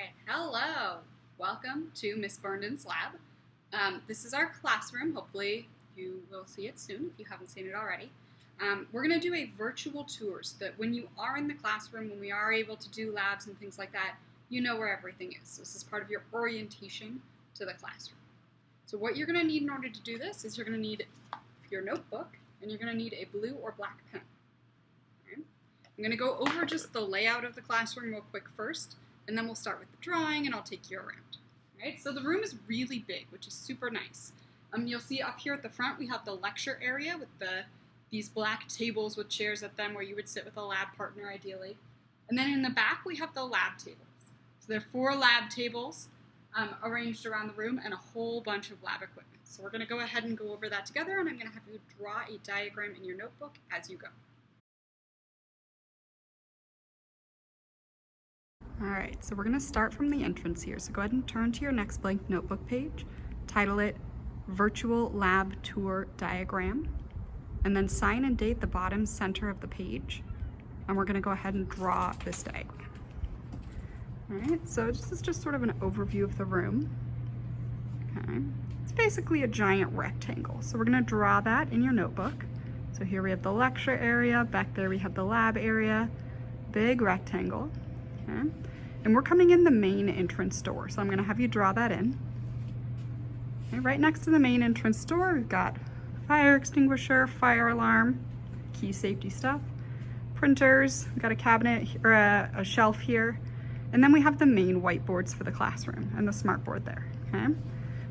right, hello. Welcome to Miss Burndon's lab. This is our classroom. Hopefully you will see it soon if you haven't seen it already. We're going to do a virtual tour so that when you are in the classroom, when we are able to do labs and things like that, you know where everything is. So this is part of your orientation to the classroom. So what you're going to need in order to do this is you're going to need your notebook and you're going to need a blue or black pen. Okay. I'm going to go over just the layout of the classroom real quick first, and then we'll start with the drawing and I'll take you around. Right? So the room is really big, which is super nice. You'll see up here at the front we have the lecture area with these black tables with chairs at them where you would sit with a lab partner ideally. And then in the back we have the lab tables. So there are 4 lab tables arranged around the room and a whole bunch of lab equipment. So we're going to go ahead and go over that together, and I'm going to have you draw a diagram in your notebook as you go. Alright, so we're going to start from the entrance here. So go ahead and turn to your next blank notebook page, title it Virtual Lab Tour Diagram, and then sign and date the bottom center of the page. And we're going to go ahead and draw this diagram. Alright, so this is just sort of an overview of the room. Okay. It's basically a giant rectangle. So we're going to draw that in your notebook. So here we have the lecture area, back there we have the lab area, big rectangle. Okay. And we're coming in the main entrance door, so I'm going to have you draw that in. Okay, right next to the main entrance door, we've got fire extinguisher, fire alarm, key safety stuff, printers, we've got a cabinet or a shelf here, and then we have the main whiteboards for the classroom and the smartboard there. Okay.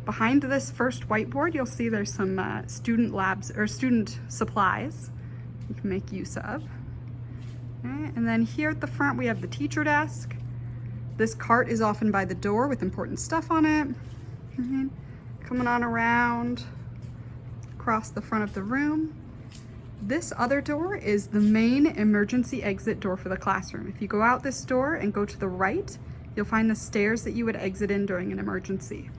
Behind this first whiteboard, you'll see there's some student labs or student supplies you can make use of. Okay. And then here at the front, we have the teacher desk. This cart is often by the door with important stuff on it. Coming on around across the front of the room. This other door is the main emergency exit door for the classroom. If you go out this door and go to the right, you'll find the stairs that you would exit in during an emergency.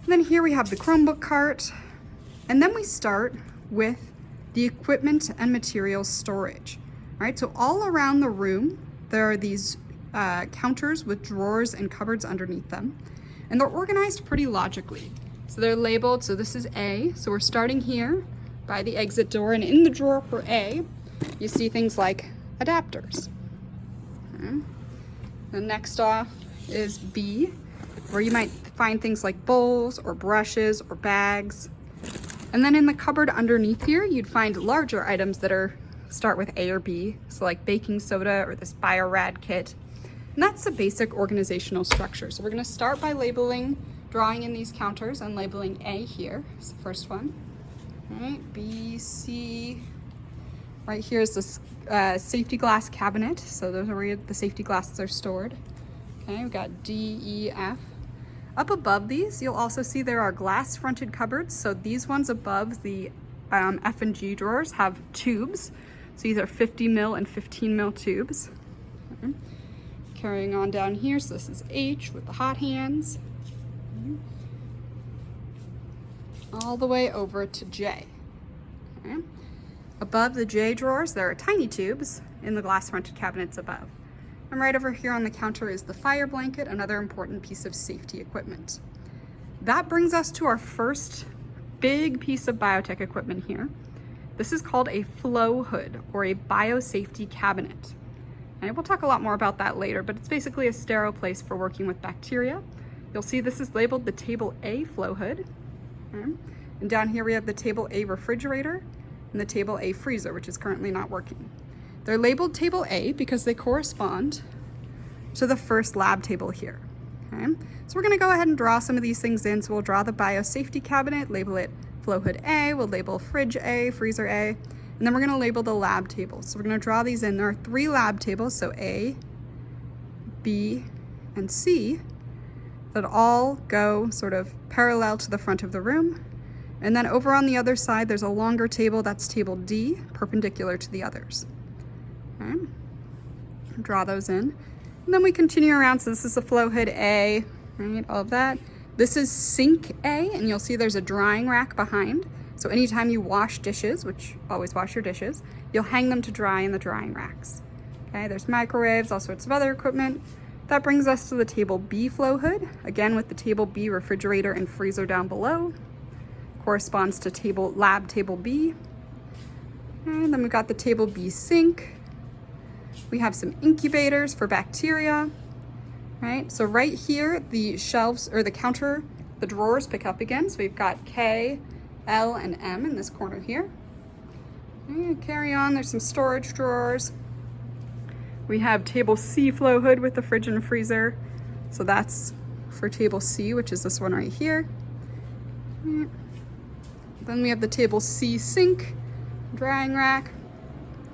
And then here we have the Chromebook cart. And then we start with the equipment and materials storage. All right, so all around the room, there are these counters with drawers and cupboards underneath them. And they're organized pretty logically. So they're labeled, so this is A. So we're starting here by the exit door, and in the drawer for A, you see things like adapters. Okay. Then next off is B, where you might find things like bowls or brushes or bags. And then in the cupboard underneath here, you'd find larger items that start with A or B, so like baking soda or this BioRad kit. And that's the basic organizational structure. So we're going to start by drawing in these counters and labeling A here. It's the first one. All right, B, C. Right here is this safety glass cabinet. So those are where the safety glasses are stored. Okay, we've got D, E, F. Up above these, you'll also see there are glass-fronted cupboards. So these ones above the F and G drawers have tubes. So these are 50 mil and 15 mil tubes. Okay. Carrying on down here, so this is H with the hot hands. All the way over to J. Okay. Above the J drawers, there are tiny tubes in the glass-fronted cabinets above. And right over here on the counter is the fire blanket, another important piece of safety equipment. That brings us to our first big piece of biotech equipment here. This is called a flow hood or a biosafety cabinet. And we'll talk a lot more about that later, but it's basically a sterile place for working with bacteria. You'll see this is labeled the Table A flow hood. Okay. And down here we have the Table A refrigerator and the Table A freezer, which is currently not working. They're labeled Table A because they correspond to the first lab table here. Okay. So we're going to go ahead and draw some of these things in. So we'll draw the biosafety cabinet, label it flow hood A, we'll label fridge A, freezer A, and then we're going to label the lab tables. So we're going to draw these in. There are 3 lab tables, so A, B, and C, that all go sort of parallel to the front of the room. And then over on the other side, there's a longer table, that's table D, perpendicular to the others. Okay. Draw those in. And then we continue around, so this is the flow hood A, right, all of that. This is sink A, and you'll see there's a drying rack behind. So anytime you wash dishes, which always wash your dishes, you'll hang them to dry in the drying racks. Okay, there's microwaves, all sorts of other equipment. That brings us to the table B flow hood, again with the table B refrigerator and freezer down below. Corresponds to lab table B. And then we've got the table B sink. We have some incubators for bacteria, right? So right here, the shelves or the counter, the drawers pick up again. So we've got K, L, and M in this corner here. And carry on, there's some storage drawers. We have table C flow hood with the fridge and freezer. So that's for table C, which is this one right here. Then we have the table C sink, drying rack,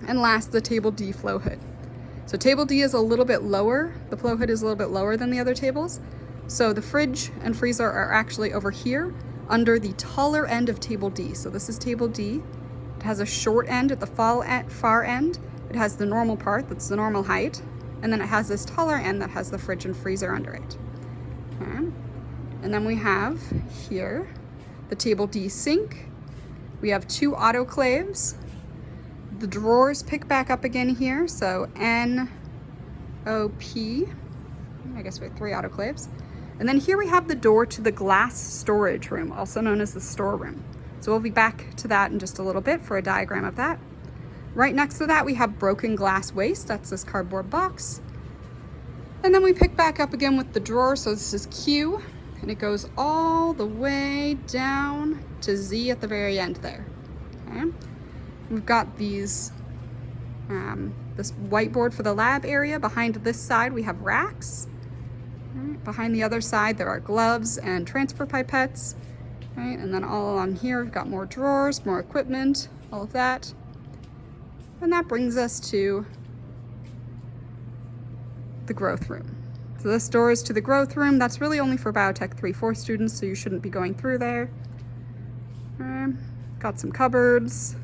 and last the table D flow hood. So table D is a little bit lower. The flow hood is a little bit lower than the other tables. So the fridge and freezer are actually over here under the taller end of table D. So this is table D. It has a short end at the far end. It has the normal part, that's the normal height. And then it has this taller end that has the fridge and freezer under it. Okay. And then we have here the table D sink. We have 2 autoclaves. The drawers pick back up again here. So N, O, P. I guess we have 3 autoclaves. And then here we have the door to the glass storage room, also known as the storeroom. So we'll be back to that in just a little bit for a diagram of that. Right next to that, we have broken glass waste. That's this cardboard box. And then we pick back up again with the drawer. So this is Q, and it goes all the way down to Z at the very end there. Okay. We've got these, this whiteboard for the lab area. Behind this side, we have racks. Right. Behind the other side, there are gloves and transfer pipettes. Right. And then all along here, we've got more drawers, more equipment, all of that. And that brings us to the growth room. So this door is to the growth room. That's really only for Biotech 3-4 students, so you shouldn't be going through there. Got some cupboards,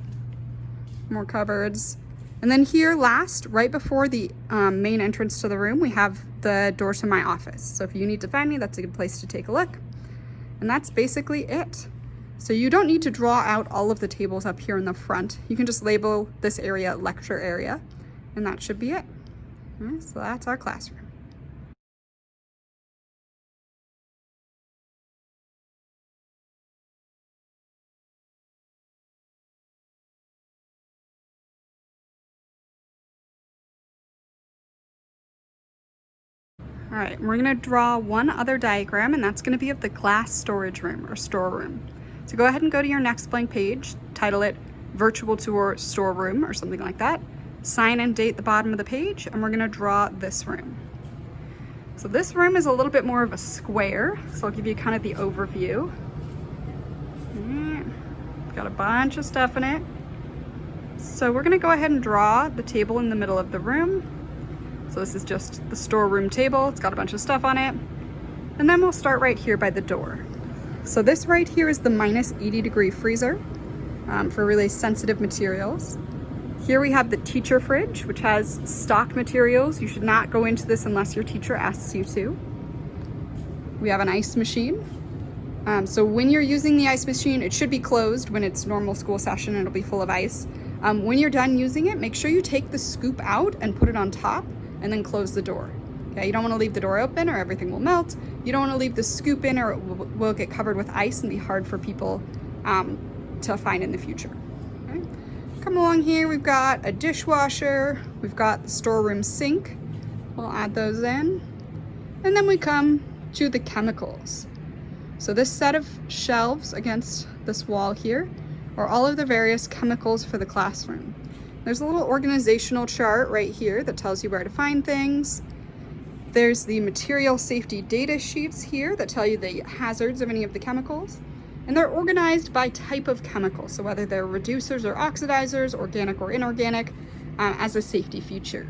more cupboards. And then here last, right before the main entrance to the room, we have the door to my office. So if you need to find me, that's a good place to take a look. And that's basically it. So you don't need to draw out all of the tables up here in the front. You can just label this area lecture area, and that should be it. All right, so that's our classroom. All right, we're gonna draw one other diagram, and that's gonna be of the glass storage room or storeroom. So go ahead and go to your next blank page, title it Virtual Tour Storeroom or something like that. Sign and date the bottom of the page, and we're gonna draw this room. So this room is a little bit more of a square, so I'll give you kind of the overview. Got a bunch of stuff in it. So we're gonna go ahead and draw the table in the middle of the room. So this is just the storeroom table. It's got a bunch of stuff on it. And then we'll start right here by the door. So this right here is the -80-degree freezer for really sensitive materials. Here we have the teacher fridge, which has stock materials. You should not go into this unless your teacher asks you to. We have an ice machine. So when you're using the ice machine, it should be closed when it's normal school session. It'll be full of ice. When you're done using it, make sure you take the scoop out and put it on top and then close the door. Okay, you don't want to leave the door open or everything will melt. You don't want to leave the scoop in or it will get covered with ice and be hard for people to find in the future. Okay. Come along here, we've got a dishwasher, we've got the storeroom sink. We'll add those in. And then we come to the chemicals. So this set of shelves against this wall here are all of the various chemicals for the classroom. There's a little organizational chart right here that tells you where to find things. There's the material safety data sheets here that tell you the hazards of any of the chemicals. And they're organized by type of chemical. So whether they're reducers or oxidizers, organic or inorganic, as a safety feature.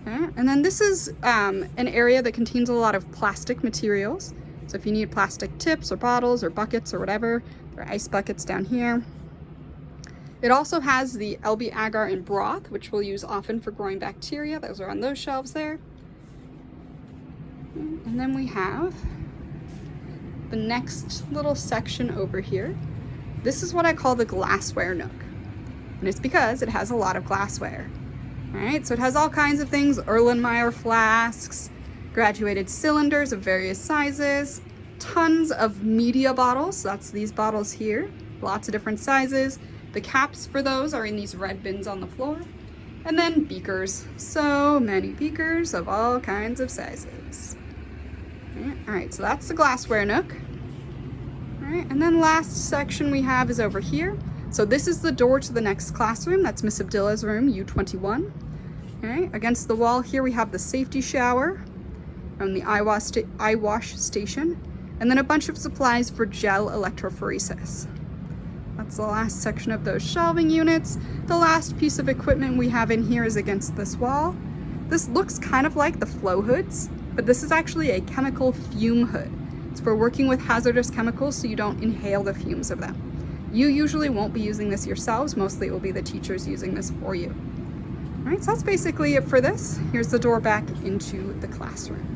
Okay. And then this is an area that contains a lot of plastic materials. So if you need plastic tips or bottles or buckets or whatever, there are ice buckets down here. It also has the LB agar and broth, which we'll use often for growing bacteria. Those are on those shelves there. And then we have the next little section over here. This is what I call the glassware nook. And it's because it has a lot of glassware. All right, so it has all kinds of things, Erlenmeyer flasks, graduated cylinders of various sizes, tons of media bottles, so that's these bottles here, lots of different sizes. The caps for those are in these red bins on the floor. And then beakers, so many beakers of all kinds of sizes. All right, so that's the glassware nook. All right, and then last section we have is over here. So this is the door to the next classroom. That's Miss Abdilla's room, U21. All right, against the wall here we have the safety shower and the eye wash station, and then a bunch of supplies for gel electrophoresis. That's the last section of those shelving units. The last piece of equipment we have in here is against this wall. This looks kind of like the flow hoods, but this is actually a chemical fume hood. It's for working with hazardous chemicals so you don't inhale the fumes of them. You usually won't be using this yourselves. Mostly it will be the teachers using this for you. All right, so that's basically it for this. Here's the door back into the classroom.